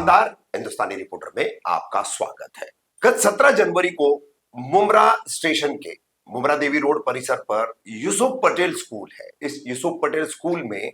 शानदार हिंदुस्तानी रिपोर्टर में आपका स्वागत है। गत 17 जनवरी को मुमरा स्टेशन के मुमरा देवी रोड परिसर पर यूसुफ पटेल स्कूल है। इस यूसुफ पटेल स्कूल में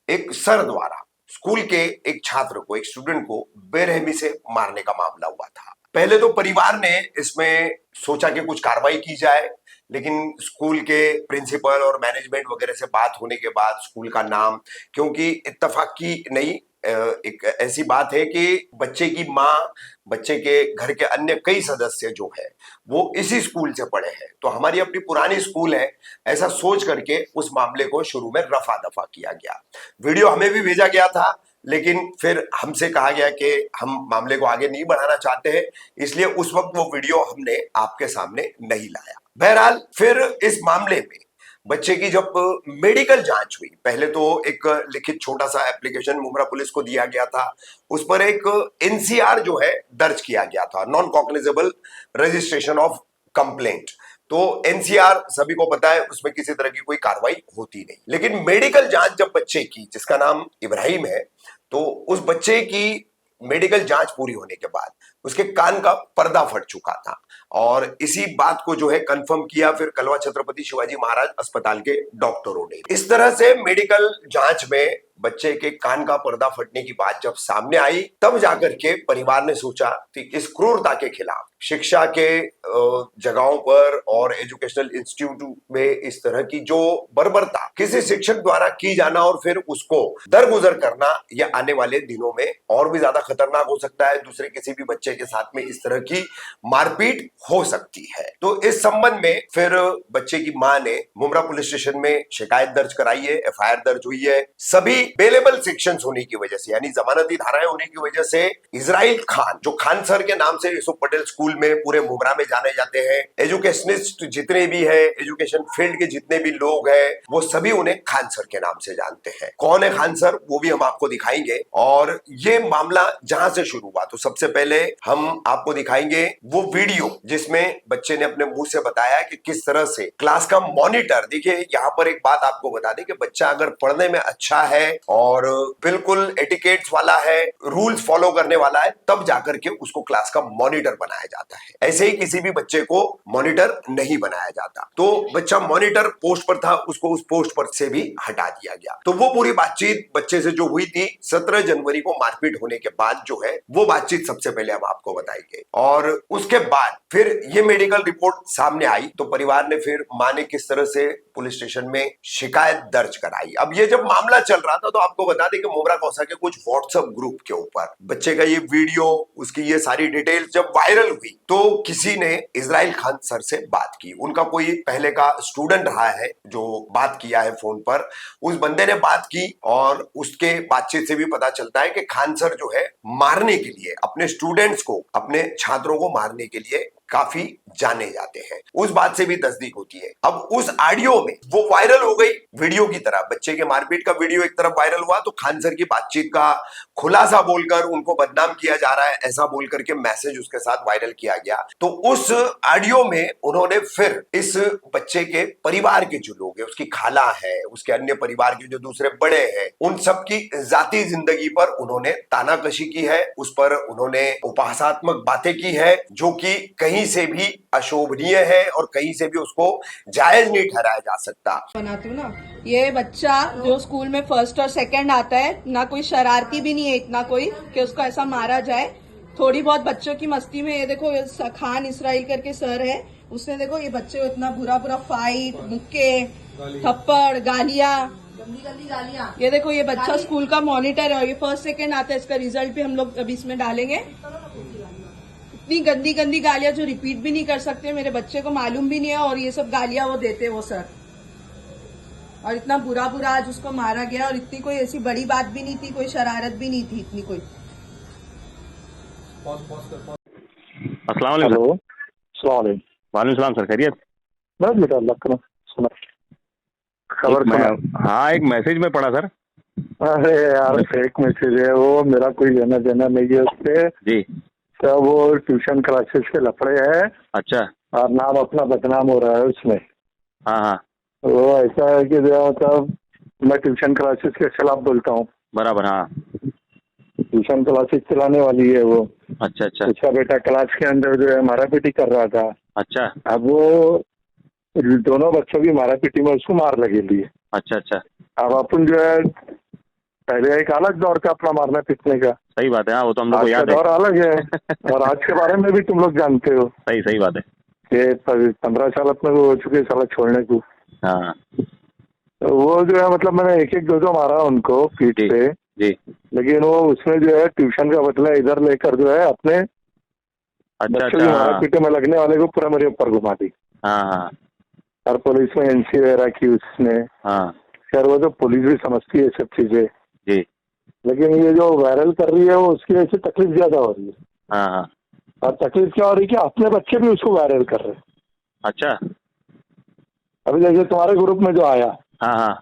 एक सर द्वारा स्कूल के एक छात्र को, एक स्टूडेंट को बेरहमी से मारने का मामला हुआ था। पहले तो परिवार ने इसमें सोचा कि कुछ कार्रवाई की जाए, लेकिन स्कूल के प्रिंसिपल और मैनेजमेंट वगैरह से बात होने के बाद स्कूल का नाम, क्योंकि इत्तफाकी नहीं, एक ऐसी बात है कि बच्चे की माँ, बच्चे के घर के अन्य कई सदस्य जो है वो इसी स्कूल से पढ़े हैं, तो हमारी अपनी पुरानी स्कूल है, ऐसा सोच करके उस मामले को शुरू में रफा दफा किया गया। वीडियो हमें भी भेजा गया था, लेकिन फिर हमसे कहा गया कि हम मामले को आगे नहीं बढ़ाना चाहते हैं, इसलिए उस वक्त वो वीडियो हमने आपके सामने नहीं लाया। बहरहाल फिर इस मामले में बच्चे की जब मेडिकल जांच हुई, पहले तो एक लिखित छोटा सा एप्लीकेशन मुमरा पुलिस को दिया गया था, उस पर एक एनसीआर जो है दर्ज किया गया था, non cognizable registration of complaint. तो एनसीआर सभी को पता है, उसमें किसी तरह की कोई कार्रवाई होती नहीं। लेकिन मेडिकल जांच जब बच्चे की, जिसका नाम इब्राहिम है, तो उस बच्चे की मेडिकल जांच पूरी होने के बाद उसके कान का पर्दा फट चुका था, और इसी बात को जो है कंफर्म किया फिर कलवा छत्रपति शिवाजी महाराज अस्पताल के डॉक्टरों ने। इस तरह से मेडिकल जांच में बच्चे के कान का पर्दा फटने की बात जब सामने आई, तब जाकर के परिवार ने सोचा कि इस क्रूरता के खिलाफ शिक्षा के जगहों पर और एजुकेशनल इंस्टीट्यूट में इस तरह की जो बर्बरता किसी शिक्षक द्वारा की जाना और फिर उसको दरगुजर करना, यह आने वाले दिनों में और भी ज्यादा खतरनाक हो सकता है। दूसरे किसी भी बच्चे के साथ में इस तरह की मारपीट हो सकती है। तो इस संबंध में फिर बच्चे की मां ने मुमरा पुलिस स्टेशन में शिकायत दर्ज कराई है, एफआईआर दर्ज हुई है। सभी बेलेबल सेक्शंस होने की वजह से, यानी जमानती धाराएं होने की वजह से इजराइल खान, जो खान सर के नाम से यूसुफ पटेल स्कूल में पूरे मुमरा में जाने जाते हैं, एजुकेशनिस्ट जितने भी है, एजुकेशन फील्ड के जितने भी लोग हैं, वो सभी उन्हें खान सर के नाम से जानते हैं। कौन है खान सर, वो भी हम आपको दिखाएंगे। और ये मामला जहां से शुरू हुआ, तो सबसे पहले हम आपको दिखाएंगे वो वीडियो जिसमें बच्चे ने अपने मुंह से बताया कि किस तरह से क्लास का मॉनिटर, देखिए यहाँ पर एक बात आपको बता दें कि बच्चा अगर पढ़ने में अच्छा है और बिल्कुल एटिकेट्स वाला है, रूल्स फॉलो करने वाला है, तब जाकर के उसको क्लास का मॉनिटर बनाया जाता है। ऐसे ही किसी भी बच्चे को मॉनिटर नहीं बनाया जाता। तो बच्चा मॉनिटर पोस्ट पर था, उसको उस पोस्ट पर से भी हटा दिया गया। तो वो पूरी बातचीत बच्चे से जो हुई थी 17 जनवरी को मारपीट होने के बाद जो है वो बातचीत सबसे पहले हम आपको बताएंगे। और उसके बाद फिर ये मेडिकल रिपोर्ट सामने आई, तो परिवार ने फिर मां ने किस तरह से पुलिस स्टेशन में शिकायत दर्ज कराई। अब ये जब मामला चल रहा था, तो आपको बता दें कि मुमरा कौसा के कुछ व्हाट्सएप ग्रुप के ऊपर बच्चे का ये वीडियो, उसकी ये सारी डिटेल्स जब वायरल हुई, तो किसी ने इजराइल खान सर से बात की। उनका कोई पहले का स्टूडेंट रहा है जो बात किया है फोन पर, उस बंदे ने बात की, और उसके बातचीत से भी पता चलता है कि खान सर जो है मारने के लिए, अपने स्टूडेंट्स को, अपने छात्रों को मारने के लिए काफी जाने जाते हैं। उस बात से भी तस्दीक होती है। अब उस ऑडियो में वो वायरल हो गई वीडियो की तरह, बच्चे के मारपीट का वीडियो एक तरफ वायरल हुआ, तो खान सर की बातचीत का खुलासा बोलकर उनको बदनाम किया जा रहा है, ऐसा बोलकर के मैसेज उसके साथ वायरल किया गया। तो उस ऑडियो में उन्होंने फिर इस बच्चे के परिवार के जो लोग हैं, उसकी खाला है, उसके अन्य परिवार के जो दूसरे बड़े हैं, उन सबकी जाती जिंदगी पर उन्होंने तानाकशी की है, उस पर उन्होंने उपहासात्मक बातें की है, जो कि कहीं से भी अशोभनीय है और कहीं से भी उसको जायज नहीं ठहराया जा सकता। बनाती हूँ ना, ये बच्चा जो स्कूल में फर्स्ट और सेकंड आता है, ना कोई शरारती भी नहीं है इतना कोई कि उसको ऐसा मारा जाए। थोड़ी बहुत बच्चों की मस्ती में, ये देखो खान इसराइल करके सर है, उसने देखो ये बच्चे को इतना बुरा बुरा फाइट, मुक्के, थप्पड़, गालियां, गंदी गालियां। ये देखो ये बच्चा स्कूल का मॉनिटर है और ये फर्स्ट सेकंड आता है, इसका रिजल्ट भी हम लोग अभी इसमें डालेंगे। इतनी गंदी गंदी गालियां जो रिपीट भी नहीं कर सकते, मेरे बच्चे को मालूम भी नहीं है, और ये सब गालियां वो देते वो सर। और इतना बुरा बुरा आज उसको मारा गया, और इतनी कोई ऐसी बड़ी बात भी नहीं थी, कोई शरारत भी नहीं थी इतनी कोई। अस्सलाम वालेकुम। वालेकुम सलाम सर, खैरियत? बस बेटा अल्लाह का सुना खबर सुना। हाँ, एक मैसेज में पढ़ा सर। अरे यार फेक मैसेज है वो, मेरा कोई लेना देना नहीं है उससे जी। सब वो ट्यूशन क्लासेस के लफड़े हैं। अच्छा। और नाम अपना बदनाम हो रहा है उसमें। हाँ हाँ, वो ऐसा है कि मतलब मैं ट्यूशन क्लासेस के खिलाफ बोलता हूँ। बराबर। हाँ, ट्यूशन क्लासेस चलाने वाली है वो। अच्छा अच्छा उसका बेटा क्लास के अंदर जो है मारापीटी कर रहा था। अच्छा अब वो दोनों बच्चों की मारापीटी में उसको मार लगेली है। अच्छा अच्छा। अब अपन जो है पहले एक अलग दौर था अपना मारने पीटने का, सही बात है, हाँ वो तो हम लोग को आज का याद है। दौर अलग है। और आज के बारे में भी तुम लोग जानते हो सही सही बात है। कि 15 साल अपने को हो चुके साला छोड़ने को। हाँ तो वो जो है मतलब मैंने एक एक दो दो मारा उनको पीठ जी पे, जी। लेकिन वो उसमें जो है ट्यूशन का बदला इधर लेकर जो है अपने अच्छा बच्चों अच्छा की हाँ मारापीटी में लगने वाले को पूरा मेरे ऊपर घुमा दी। हाँ हाँ और पुलिस में एनसी वगैरह की उसने। हाँ खैर वो तो पुलिस भी समझती है ये सब चीजें, जी लेकिन ये जो वायरल कर रही है वो उसकी वजह से तकलीफ ज्यादा हो रही है। हाँ हाँ। और तकलीफ क्या हो रही है कि अपने बच्चे भी उसको वायरल कर रहे हैं। अच्छा अभी जैसे तुम्हारे ग्रुप में जो आया हाँ हाँ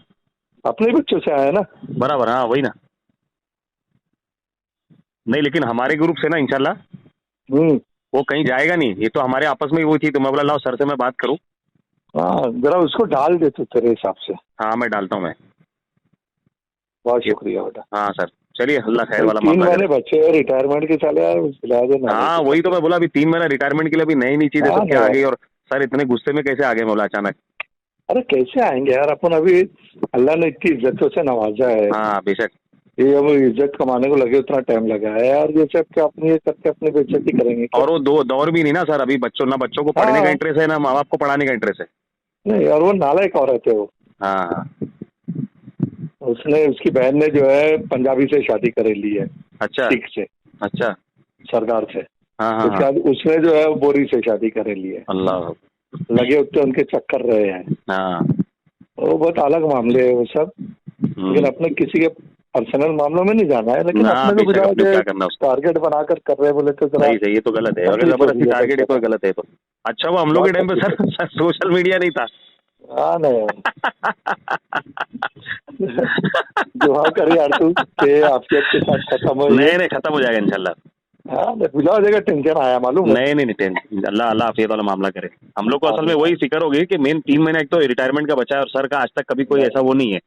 अपने बच्चों से आया ना। बराबर, हाँ वही ना। नहीं लेकिन हमारे ग्रुप से ना इंशाल्लाह हम्म। वो कहीं जाएगा नहीं, ये तो हमारे आपस में ही हुई थी, तो मैं बोला लाओ सर से मैं बात करूं। हाँ जरा उसको डाल दे तो तेरे हिसाब से। हाँ मैं डालता हूँ मैं। बहुत शुक्रिया बेटा। हाँ सर, चलिए अल्लाह खैर भाई वाला 3 मामला महीने करे। बच्चे हैं रिटायरमेंट के चले यार, दिला देना। हाँ वही तो मैं बोला, अभी 3 महीना रिटायरमेंट के लिए अभी नई नई चीजें हाँ सब ना क्या आ यार। गई, और सर इतने गुस्से में कैसे आ गए बोला अचानक। अरे कैसे आएंगे यार, अपन अभी अल्लाह ने इतनी इज्जतों से नवाजा है। हाँ बेशक। ये अब इज्जत कमाने को लगे उतना टाइम लगा है यार, ये सब क्या अपनी ये करके अपनी बेइज्जती करेंगे क्या? और वो दो दौर भी नहीं ना सर, अभी बच्चों ना बच्चों को पढ़ने का हाँ इंटरेस्ट है ना माँ बाप को पढ़ाने का इंटरेस्ट है। नहीं, और वो नालायक औरत है वो। हाँ हाँ। उसने उसकी बहन ने जो है पंजाबी से शादी करे ली है, अच्छा सिख से, अच्छा। सरदार से। हाँ हाँ उसके हाँ। बाद उसने जो है बोरी से शादी करे ली है। अल्लाह। लगे उतने उनके चक्कर रहे हैं। हाँ। वो बहुत अलग मामले है वो सब, लेकिन अपने किसी के पर्सनल मामलों में नहीं जाना है। लेकिन ना अपने को बेशक, बुझा अपने को के क्या करना उसको। टारगेट बनाकर कर रहे बोले तो जरा सही सही, ये तो गलत है, अगर तकलीफ हो जबरदस्ती रही है टारगेट है बच्चों तो को। गलत है तो। अच्छा वो हम लोग के बहुत टाइम पे तकलीफ सर, होती सर सोशल मीडिया नहीं था। है। हाँ नहीं दुआ कर यार तू के आफियत के साथ खत्म हो ये। नहीं नहीं खत्म हो जाएगा इंशाल्लाह। हाँ नहीं, बुझा हो जाएगा, टेंशन आया मालूम है। नहीं नहीं नहीं अल्लाह अल्लाह आफियत वाला मामला करे। हम लोग को असल में आमीन। वही फिक्र होगी कि मेन 3 महीना एक तो रिटायरमेंट का बचा है, और सर का आज तक कभी कोई ऐसा वो नहीं है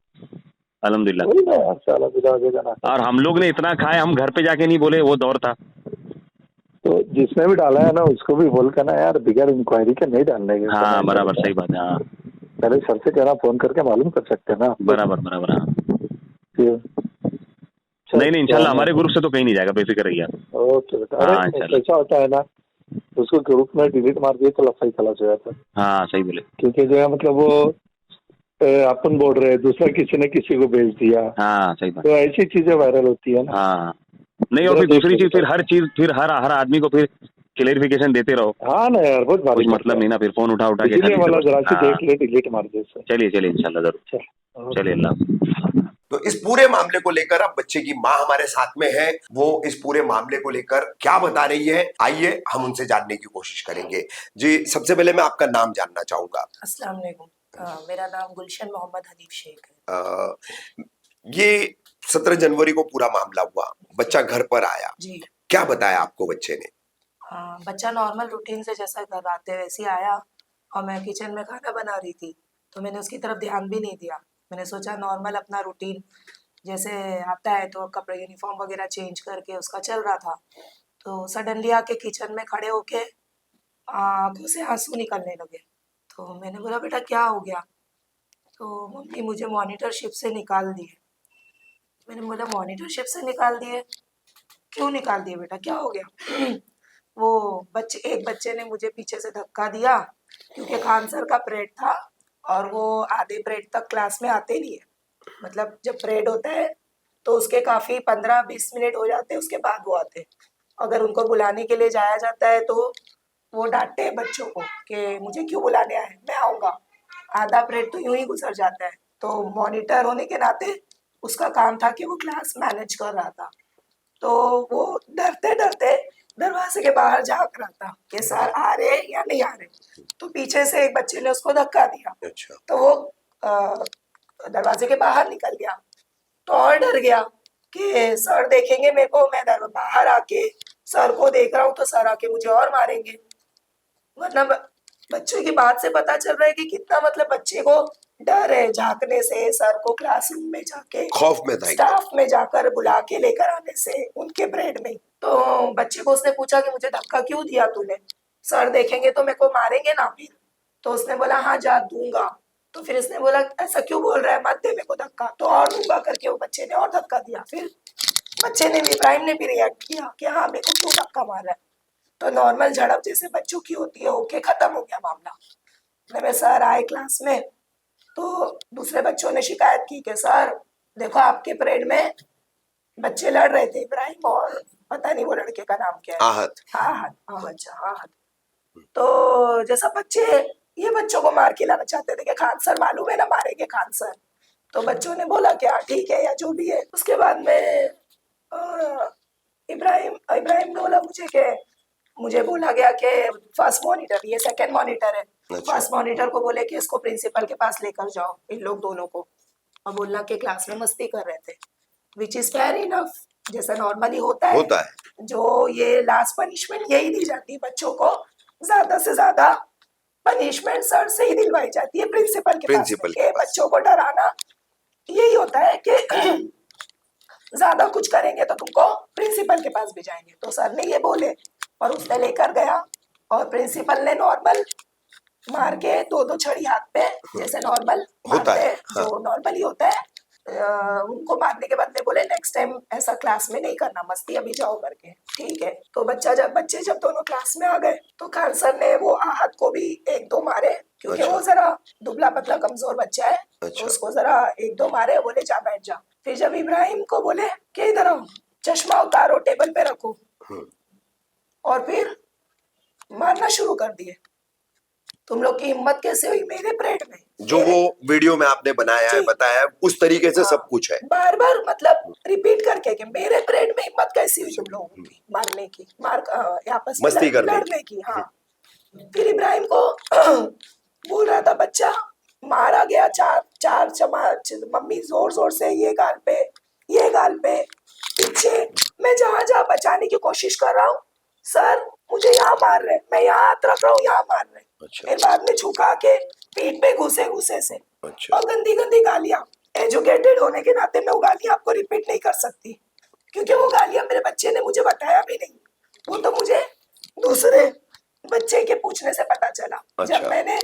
अल्हम्दुलिल्लाह। वही ना यार, साला बुझा हो जाएगा ना। और हम लोग ने इतना खाए, हम घर पे जाके नहीं बोले, वो दौर था। तो जिसने भी डाला है ना उसको भी बोल कर ना यार, बिगैर इंक्वायरी के नहीं डालने के हाँ कमेंट बराबर, वगैरह। सही बात है हाँ। पहले सर से कहना, फोन करके मालूम कर सकते हैं ना आप लोग। बराबर बराबर हाँ। फिर- चल, नहीं नहीं दुआ इंशाल्लाह में हमारे ग्रुप से तो कहीं नहीं जाएगा, बेफिक्र रहिए आप। ओके बेटा। अरे हाँ इंशाल्लाह। कैसा होता है ना, उसको ग्रुप में डिलीट मार दिए तो लफाई खलास हो जाता है। हाँ सही बोले। क्योंकि जो है मतलब वो अपन बोल रहे हैं, दूसरा किसी ने किसी को भेज दिया, हाँ सही बात। तो ऐसी चीजें वायरल होती है ना। हाँ नहीं, और जरा फिर देख दूसरी लो चीज, बेटा। फिर हर हर आदमी को फिर क्लेरिफिकेशन देते रहो, हाँ ना यार, बहुत भारी कुछ पड़ता मतलब है। नहीं ना, फिर फोन उठा उठा के इसीलिए खाली से वाला बस। जरा सी हाँ देख ले, डिलीट मार दे इसे। चलिए चलिए इंशाल्लाह जरूर। चल चलिए अल्लाह। तो इस पूरे मामले को लेकर अब बच्चे की मां हमारे साथ में है, वो इस पूरे मामले को लेकर क्या बता रही है, आइए हम उनसे जानने की कोशिश करेंगे। जी सबसे पहले मैं आपका नाम जानना चाहूंगा। अस्सलाम वालेकुम। मेरा नाम गुलशन मोहम्मद हनीफ शेख है। ये 17 जनवरी को पूरा मामला हुआ, बच्चा घर पर आया, जी क्या बताया आपको बच्चे ने? बच्चा नॉर्मल रूटीन से जैसा घर आते वैसे ही आया, और मैं किचन में खाना बना रही थी तो मैंने उसकी तरफ ध्यान भी नहीं दिया। मैंने सोचा नॉर्मल अपना रूटीन जैसे आता है, तो कपड़े यूनिफॉर्म वगैरह चेंज करके उसका चल रहा था। तो सडनली आके किचन में खड़े होके आंखों से आंसू निकलने लगे। तो मैंने बोला बेटा क्या हो गया? तो मम्मी मुझे मॉनिटरशिप से निकाल दिए। मैंने बोला मॉनिटरशिप से निकाल दिए? क्यों निकाल दिए बेटा, क्या हो गया? वो एक बच्चे ने मुझे पीछे से धक्का दिया, क्योंकि खान सर का परेड था और वो आधे परेड तक क्लास में आते नहीं है। मतलब जब परेड होता है तो उसके काफ़ी 15-20 मिनट हो जाते हैं, उसके बाद वो आते हैं। अगर उनको बुलाने के लिए जाया जाता है तो वो डांटते हैं बच्चों को कि मुझे क्यों बुलाने आए, मैं आऊँगा। आधा परेड तो यूं ही गुजर जाता है। तो मॉनिटर होने के नाते उसका काम था कि वो क्लास मैनेज कर रहा था। तो वो डरते डरते दरवाजे के बाहर झांक रहा था कि सर आ रहे हैं या नहीं आ रहे। तो पीछे से एक बच्चे ने उसको धक्का दिया, अच्छा। तो वो दरवाजे के बाहर निकल गया। तो और डर गया कि सर देखेंगे मेरे को, मैं बाहर आके सर को देख रहा हूँ तो सर आके मुझे और मारेंगे। मतलब बच्चे की बात से पता चल रहा है कि कितना मतलब बच्चे को डर है झांकने से, सर को क्लासरूम में जाके, खौफ में था एकदम। स्टाफ में जाकर बुला के लेकर आने से उनके परेड में। तो बच्चे को उसने पूछा कि मुझे धक्का क्यों दिया तूने, सर देखेंगे तो मेरे को मारेंगे ना फिर। तो उसने बोला हाँ जा दूंगा। तो फिर इसने बोला ऐसा क्यों बोल रहा है, मत दे मेरे को धक्का। तो और दूंगा करके वो बच्चे ने और धक्का दिया। फिर बच्चे ने भी, इब्राहिम ने भी रिएक्ट किया कि हाँ मेरे को क्यों धक्का मार रहा है। तो नॉर्मल झड़प जैसे बच्चों की होती है, ओके खत्म हो गया मामला। मेरे सर आए क्लास में तो दूसरे बच्चों ने शिकायत की कि सर देखो आपके परेड में बच्चे लड़ रहे थे, इब्राहिम और पता नहीं वो लड़के का नाम क्या है, आहत। आहत। हाँ बच्चा आहत। तो जैसा बच्चे ये बच्चों को मार के लाना चाहते थे कि खान सर मालूम है ना मारेंगे खान सर। तो बच्चों ने बोला कि हाँ ठीक है या जो भी है। उसके बाद में इब्राहिम ने बोला मुझे बोला गया कि फर्स्ट मॉनिटर, ये सेकंड मॉनिटर है, अच्छा। फर्स्ट मॉनिटर को बोले कि इसको प्रिंसिपल के पास लेकर जाओ इन लोग दोनों को, और बोलना कि क्लास में मस्ती कर रहे थे, विच इज फेयर इनफ, जैसा नॉर्मली होता है। जो ये लास्ट पनिशमेंट यही दी जाती है बच्चों को, ज्यादा से ज्यादा पनिशमेंट सर से ही दिलवाई जाती है प्रिंसिपल के पास में। बच्चों को डराना यही होता है कि ज्यादा कुछ करेंगे तो तुमको प्रिंसिपल के पास भी जाएंगे। तो सर ने ये बोले और उसने लेकर गया और प्रिंसिपल ने नॉर्मल मार के दो छड़ी हाथ पे, जैसे नॉर्मल होता है, हाँ। जो नॉर्मली होता है, उनको मारने के बाद में बोले नेक्स्ट टाइम ऐसा क्लास में नहीं करना, मस्ती अभी जाओ करके, ठीक है। तो बच्चे जब दोनों क्लास में आ गए तो खान सर ने वो आहत को भी एक दो मारे, क्योंकि वो जरा दुबला पतला कमजोर बच्चा है। तो उसको जरा एक दो मारे, बोले जा बैठ जा। फिर जब इब्राहिम को बोले कि इधर आओ, चश्मा उतारो, टेबल पे रखो, और फिर मारना शुरू कर दिए। तुम लोग की हिम्मत कैसे हुई मेरे परेड में? जो वो वीडियो में आपने बनाया है, बताया है, उस तरीके से सब कुछ है, बार बार मतलब रिपीट करके कि मेरे परेड में हिम्मत कैसी हुई तुम लोगों की मारने की, आपस में मस्ती लड़ने की। हाँ। फिर इब्राहिम को बोल रहा था बच्चा, मारा गया चार चमाच, मम्मी जोर जोर से ये गाल पे पीछे। मैं जहाँ बचाने की कोशिश कर रहा हूँ, सर मुझे यहाँ मार रहे, मैं यहाँ हाथ रख रहा हूँ, यहाँ मार रहे। फिर बाद में झुका के पीठ पे घुसे से, और गंदी गालियां। एजुकेटेड होने के नाते मैं वो गालियां आपको रिपीट नहीं कर सकती, क्योंकि वो गालियां मेरे बच्चे ने मुझे बताया भी नहीं, वो तो मुझे दूसरे बच्चे के पूछने से पता चला। जब मैंने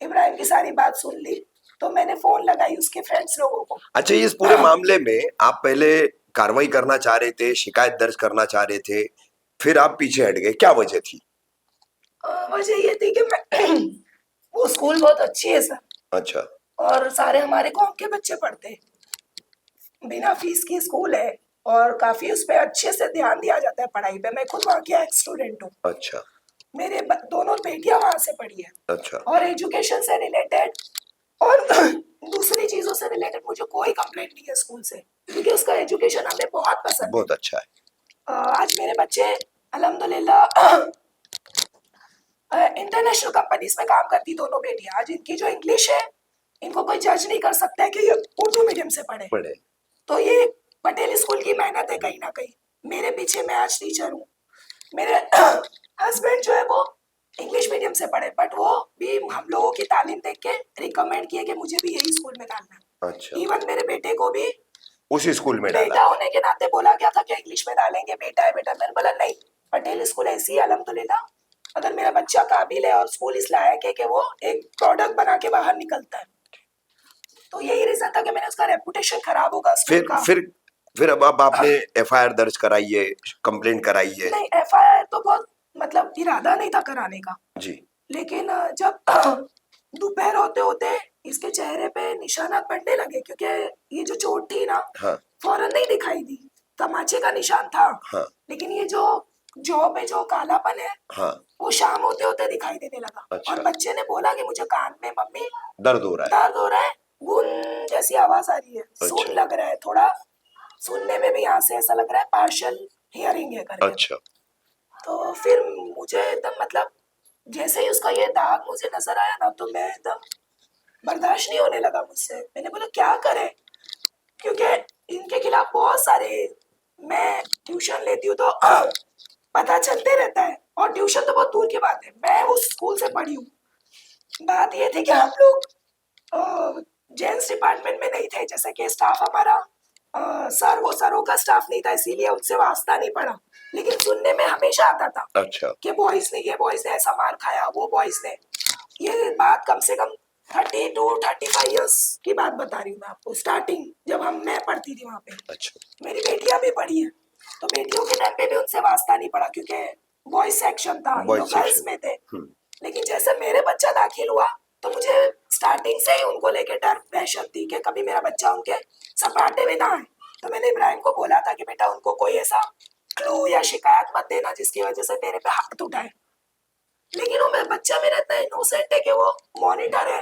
इब्राहिम की सारी बात सुन ली तो मैंने फोन लगाई उसके फ्रेंड्स लोगों को। अच्छा, इस पूरे मामले में आप पहले कार्रवाई करना चाह रहे थे, शिकायत दर्ज करना चाह रहे थे, फिर आप पीछे हट गए, क्या वजह थी? वजह ये थी कि मैं वो स्कूल बहुत अच्छी है सर। अच्छा। और सारे हमारे गांव के बच्चे पढ़ते, बिना फीस की स्कूल है, और काफी उस पर अच्छे से ध्यान दिया जाता है पढ़ाई पे। मैं खुद वहाँ की एक्स स्टूडेंट हूँ। अच्छा। मेरे दोनों बेटियां वहां से पढ़ी है। अच्छा। और एजुकेशन से रिलेटेड और दूसरी चीजों से रिलेटेड मुझे कोई कंप्लेंट नहीं है स्कूल से, क्योंकि उसका एजुकेशन हमें बहुत पसंद बहुत अच्छा है। आज मेरे बच्चे अल्हम्दुलिल्लाह इंटरनेशनल कंपनीज में काम करती दोनों बेटियां। आज इनकी जो इंग्लिश है, इनको कोई जज नहीं कर सकता है कि ये उर्दू मीडियम से पढ़े। तो ये पटेल स्कूल की मेहनत है कहीं ना कहीं। मेरे पीछे मैं आज टीचर हूँ। मेरे हस्बैंड जो है वो इंग्लिश मीडियम से पढ़े, बट वो भी हम लोगों की तालीम देख के रिकमेंड किए कि मुझे भी यही स्कूल में डालना। अच्छा। इवन मेरे बेटे को भी उसी स्कूल में डाला। बेटा होने के नाते बोला गया था कि इंग्लिश में डालेंगे, बेटा है बेटा। मैंने बोला नहीं, पटेल स्कूल ऐसी है अल्हम्दुलिल्लाह, अगर मेरा बच्चा काबिल है और स्कूल इस लायक है कि वो एक प्रोडक्ट बना के बाहर निकलता है। तो यही रीजन था कि मैंने उसका रेपुटेशन खराब होगा स्कूल का। फिर अब आपने एफआईआर दर्ज कराई है, कंप्लेंट कराई है? नहीं, एफआईआर तो बहुत मतलब इरादा नहीं था कराने का जी, लेकिन जब दोपहर होते होते इसके चेहरे पे निशानात पड़ने लगे, क्योंकि ये जो चोट थी ना, हाँ, फौरन नहीं दिखाई दी, तमाचे का निशान था। हाँ, लेकिन ये जो जॉ पे जो कालापन है, हाँ, वो शाम होते होते दिखाई देने लगा। अच्छा। और बच्चे ने बोला कि मुझे कान में मम्मी दर्द हो रहा है, गुन जैसी आवाज आ रही है। अच्छा। सुन लग रहा है, थोड़ा सुनने में भी यहाँ से ऐसा लग रहा है पार्शियल हियरिंग है करके। अच्छा। तो फिर मुझे एकदम मतलब जैसे ही उसका ये दाग मुझे नजर आया ना, तो मैं एकदम बर्दाश्त नहीं होने लगा मुझसे। मैंने बोला क्या करे, क्योंकि इनके खिलाफ बहुत सारे, मैं ट्यूशन लेती हूँ तो पता चलते रहता है, और ट्यूशन तो बहुत दूर की बात है, मैं उस स्कूल से पढ़ी हूँ। बात ये थी कि हम लोग जेंट्स डिपार्टमेंट में नहीं थे, जैसे कि स्टाफ हमारा वो सरों का स्टाफ नहीं था, इसीलिए उनसे वास्ता नहीं पड़ा, लेकिन सुनने में हमेशा आता था अच्छा कि ये बॉयज ने ऐसा मार खाया, वो बॉयज ने। ये बात कम से कम 32-35 इयर्स की बात बता रही हूँ मैं आपको, स्टार्टिंग जब मैं पढ़ती थी वहाँ पे। अच्छा मेरी बेटियां भी पढ़ी है, तो बेटियों के टाइम पे भी उनसे वास्ता नहीं पड़ा, क्योंकि बॉयज सेक्शन था, Boys लोग गर्ल्स section। में थे। लेकिन जैसे मेरे बच्चा दाखिल हुआ, तो मुझे स्टार्टिंग से ही उनको लेके डर दहशत थी कि कभी मेरा बच्चा उनके सपाटे में ना आए। तो मैंने इब्राहिम को बोला था कि बेटा उनको कोई ऐसा क्लू या शिकायत मत देना जिसकी वजह से तेरे पे हाथ उठाए। लेकिन वो मेरा बच्चा मेरा इतना इनोसेंट है कि वो मॉनिटर है,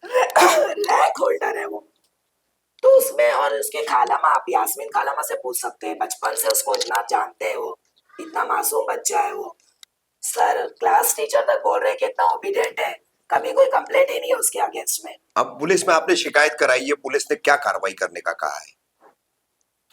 रैक होल्डर है वो, तो उसमें, और उसके खालामा, आप यास्मीन खालामा से पूछ सकते हैं, बचपन से उसको इतना जानते हैं, वो इतना मासूम बच्चा है वो। सर क्लास टीचर तक बोल रहे कि इतना ओबीडियंट है, कभी कोई कंप्लेंट ही नहीं है उसके अगेंस्ट में। अब पुलिस में आपने शिकायत कराई है, पुलिस ने क्या कार्रवाई करने का कहा है?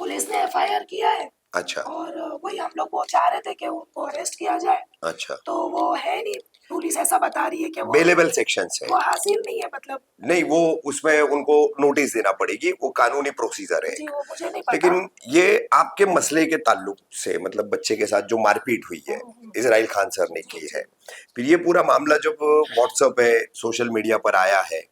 पुलिस ने एफआईआर किया है, अच्छा और वही हम लोग वो चाह रहे थे कि उनको अरेस्ट किया जाए, अच्छा तो वो है नहीं, पुलिस ऐसा बता रही है कि वो बेलेबल सेक्शन से वो हासिल नहीं है, मतलब नहीं, वो उसमें उनको नोटिस देना पड़ेगी, वो कानूनी प्रोसीजर है। जी वो मुझे नहीं पता। लेकिन ये आपके मसले के ताल्लुक से, मतलब बच्चे के साथ जो मारपीट हुई है, इजराइल खान सर ने की है, फिर ये पूरा मामला जब व्हाट्सएप है, सोशल मीडिया पर आया है,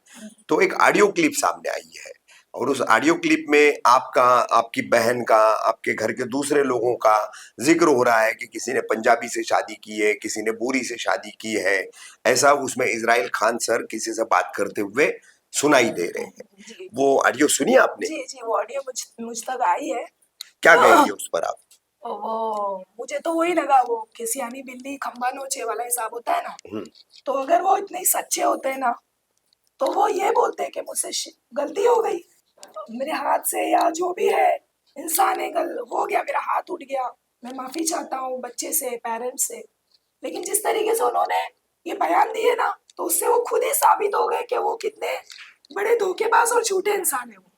तो एक ऑडियो क्लिप सामने आई है, और उस ऑडियो क्लिप में आपका, आपकी बहन का, आपके घर के दूसरे लोगों का जिक्र हो रहा है कि किसी ने पंजाबी से शादी की है, किसी ने बूरी से शादी की है, ऐसा उसमें इजराइल खान सर किसी से बात करते हुए सुनाई दे रहे हैं। जी वो ऑडियो सुनी आपने? जी जी वो ऑडियो मुझ तक आई है। क्या कहेंगे उस पर आप? वो मुझे तो वही लगा, वो कि सियानी बिल्ली खंबा नोचे वाला हिसाब होता है ना, हम्म, तो अगर वो इतने सच्चे होते हैं ना, तो वो ये बोलते हैं कि मुझसे गलती हो गई, मेरे हाथ से, या जो भी है, इंसान है, गल हो गया, मेरा हाथ उठ गया, मैं माफी चाहता हूँ बच्चे से, पेरेंट्स से। लेकिन जिस तरीके से उन्होंने ये बयान दिए ना, तो उससे वो खुद ही साबित हो गए कि वो कितने बड़े धोखेबाज और झूठे इंसान है। वो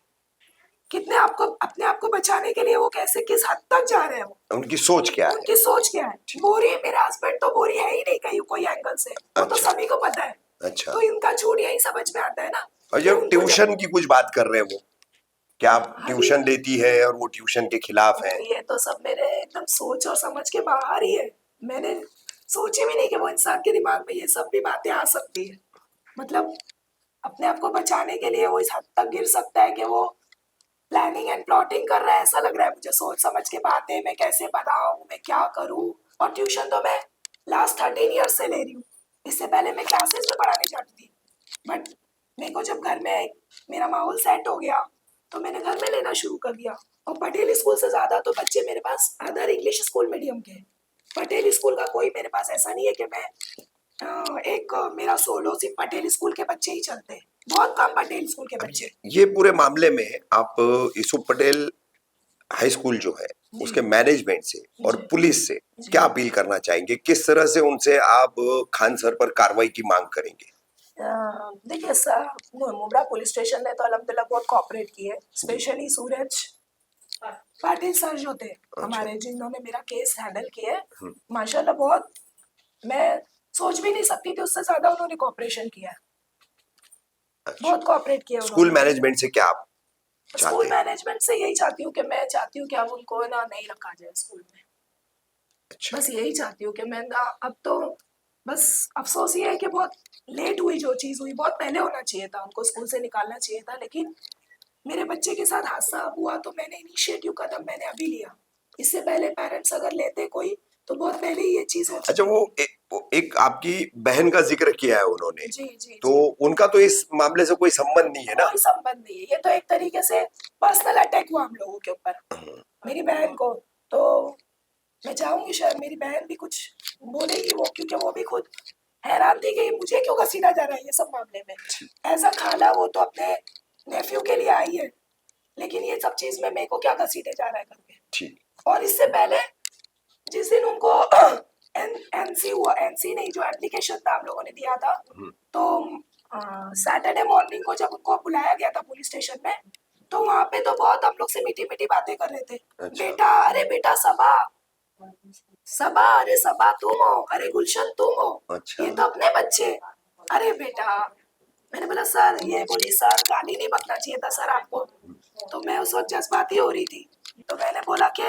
कितने आपको, अपने आप को बचाने के लिए वो कैसे, किस हद तक जा रहे हैं वो, उनकी सोच क्या है? उनकी सोच क्या है। बोरी, मेरे हस्बैंड तो बोरी है ही नहीं कहीं कोई एंगल से, वो तो अच्छा। सभी को पता है। अच्छा, तो इनका झूठ यही समझ में आता है ना। और कि जब उनको ट्यूशन की कुछ बात कर रहे हैं, वो क्या आप हाँ ट्यूशन लेती है और वो ट्यूशन के खिलाफ है? ये तो सब मेरे एकदम सोच और समझ के बाहर ही है। मैंने सोची भी नहीं कि वो इंसान के दिमाग में ये सब भी बातें आ सकती है। मतलब अपने आप को बचाने के लिए वो इस हद तक गिर सकता है कि वो प्लानिंग एंड प्लॉटिंग कर रहा है, ऐसा लग रहा है मुझे सोच समझ के बातें, मैं कैसे बनाऊं, मैं क्या करूं। और ट्यूशन तो मैं लास्ट 13 ईयर्स से ले रही हूँ, इससे पहले मैं क्लासेस में पढ़ाने जाती थी। बट मेरे को जब घर में मेरा माहौल सेट हो गया, तो मैंने घर में लेना शुरू कर दिया। और पटेल स्कूल से ज्यादा तो बच्चे मेरे पास अदर इंग्लिश स्कूल मीडियम के, पटेल स्कूल का कोई मेरे पास ऐसा नहीं है कि मैं मेरा सोलो सिर्फ पटेल स्कूल के बच्चे ही चलते हैं, बहुत कम पटेल स्कूल के बच्चे। ये पूरे मामले में आप यूसुफ पटेल हाई स्कूल जो है, उसके मैनेजमेंट से और पुलिस से क्या अपील करना चाहेंगे? किस तरह से उनसे आप खान सर पर कार्रवाई की मांग करेंगे? देखिए सर, मुब्रा पुलिस स्टेशन ने तो अल्हम्दुलिल्लाह बहुत कोऑपरेट की है, स्पेशली सूरज पाटिल सर जो थे हमारे, जिन्होंने मेरा केस हैंडल किया है, माशाल्लाह बहुत, मैं सोच भी नहीं सकती थी उससे ज्यादा उन्होंने कोऑपरेशन किया है। बहुत कोऑपरेट किया स्कूल उन्होंने। मैनेजमेंट से क्या आप चाहते स्कूल हैं? मैनेजमेंट से यही चाहती हूँ कि मैं चाहती हूँ कि अब उनको ना नहीं रखा जाए स्कूल में। अच्छा, बस यही चाहती हूँ कि मैं ना, अब तो बस अफसोस ये है कि बहुत लेट हुई, जो चीज़ हुई बहुत पहले होना चाहिए था, उनको स्कूल से निकालना चाहिए था। लेकिन मेरे बच्चे के साथ हादसा हुआ तो मैंने इनिशिएटिव कदम मैंने अभी लिया, इससे पहले पेरेंट्स अगर लेते कोई तो बहुत पहले ही ये चीज हो अच्छा, चुकी। वो एक आपकी बहन का जिक्र किया है उन्होंने, जी जी तो जी, उनका तो इस मामले से कोई संबंध नहीं है ना? कोई संबंध नहीं है, ये तो एक तरीके से पर्सनल अटैक हुआ हम लोगों के ऊपर, मेरी बहन को। तो मैं चाहूंगी शायद मेरी बहन भी कुछ बोलेगी वो, क्योंकि वो भी खुद हैरान थी कि मुझे क्यों घसीटा जा रहा है ये सब मामले में। एज अ खाला वो तो अपने नेफ्यू के लिए आई है, लेकिन ये सब चीज में मेरे को क्या घसीटे जा रहा है करके। ठीक। और इससे पहले जिस दिन उनको एनसी हुआ, एनसी नहीं, जो एप्लीकेशन था हम लोगों ने दिया था, तो सैटरडे मॉर्निंग को जब उनको बुलाया गया था पुलिस स्टेशन में, तो वहां पे तो बहुत हम लोग से मीठी मीठी बातें कर रहे थे। अच्छा। बेटा, अरे बेटा सबा, सबा, अरे सबा तुम हो, अरे गुलशन तुम हो, अच्छा। ये तो अपने बच्चे, अरे बेटा। मैंने बोला सर, ये बोली सर गाली नहीं बकना चाहिए था सर आपको। तो मैं उस वक्त जज्बाती हो रही थी, तो मैंने बोला कि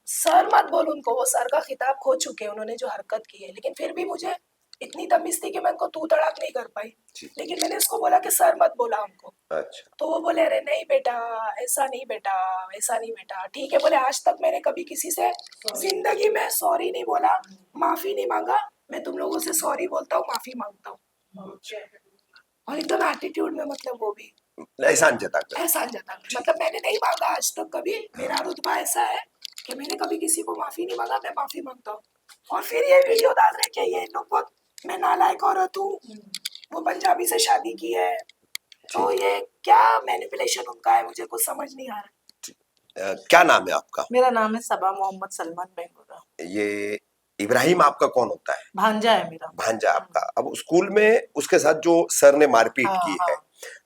सर मत बोल उनको, वो सर का खिताब खो चुके हैं उन्होंने जो हरकत की है। लेकिन फिर भी मुझे इतनी तमीज थी कि मैं उनको तू तड़ाक नहीं कर पाई, लेकिन मैंने उसको बोला कि सर मत बोला उनको। अच्छा, तो वो बोले अरे नहीं बेटा, ऐसा नहीं बेटा, ऐसा नहीं बेटा। ठीक है बोले, आज तक मैंने कभी किसी से जिंदगी में सॉरी नहीं बोला, माफी नहीं मांगा। मैं तुम लोगों से सॉरी बोलता हूँ, माफी मांगता हूँ, और एकदम एटीट्यूड में, मतलब वो भी एहसान जताकर। एहसान जताकर। मतलब मैंने नहीं मांगा आज तक कभी, मेरा रुतबा ऐसा है कि मैंने कभी किसी को माफी नहीं मांगा, मैं माफी मांगता हूँ। और फिर ये वीडियो डाल रहे कि ये लोग बहुत, मैं नालायक औरत हूँ, वो पंजाबी से शादी की है। तो ये क्या मैनिपुलेशन उनका है, मुझे कुछ समझ नहीं आ रहा। क्या नाम है आपका? मेरा नाम है सबा मोहम्मद सलमान बेंगोरा। ये इब्राहिम आपका कौन होता है? भांजा है मेरा। भांजा आपका। अब स्कूल में उसके साथ जो सर ने मारपीट हाँ, की हाँ, है,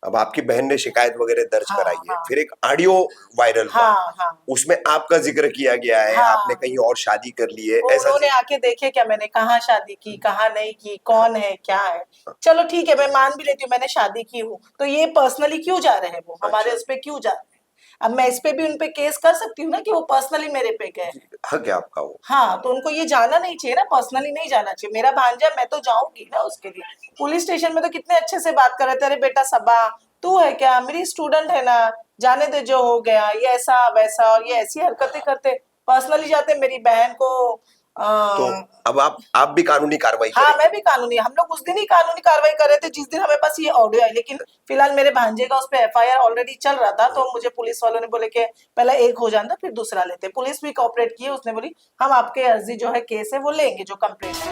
अब आपकी बहन ने शिकायत वगैरह दर्ज हाँ, कराई है, हाँ, फिर एक ऑडियो वायरल हुआ, हाँ, हाँ। उसमें आपका जिक्र किया गया है, हाँ। आपने कहीं और शादी कर ली है, वो ऐसा उन्होंने आके देखे क्या मैंने कहाँ शादी की, कहाँ नहीं की, कौन है क्या है। चलो ठीक है, मैं मान भी लेती हूँ मैंने शादी की हूँ, तो ये पर्सनली क्यों जा रहे हैं, वो हमारे उस पे क्यों जा रहे हैं। अब मैं इस पे भी उनपे केस कर सकती हूँ ना कि वो पर्सनली मेरे पे गए। हक है आपका वो। हाँ, तो उनको ये जाना नहीं चाहिए ना, पर्सनली नहीं जाना चाहिए। मेरा भांजा, मैं तो जाऊंगी ना उसके लिए। पुलिस स्टेशन में तो कितने अच्छे से बात कर रहे थे, अरे बेटा सबा तू है क्या, मेरी स्टूडेंट है ना, जाने दे जो हो गया, ये ऐसा वैसा, और ये ऐसी हरकतें करते। पर्सनली जाते मेरी बहन को तो अब आप भी कानूनी कार्रवाई हाँ करेंगे? मैं भी कानूनी, हम लोग उस दिन ही कानूनी कार्रवाई कर रहे थे जिस दिन हमें पास ये ऑडियो है। लेकिन फिलहाल मेरे भांजे का उस पे एफआईआर ऑलरेडी चल रहा था, तो मुझे पुलिस वालों ने बोले कि पहले एक हो जाना फिर दूसरा लेते। पुलिस भी कोऑपरेट की है, उसने बोली हम आपके अर्जी जो है केस है वो लेंगे, जो कंप्लेंट है।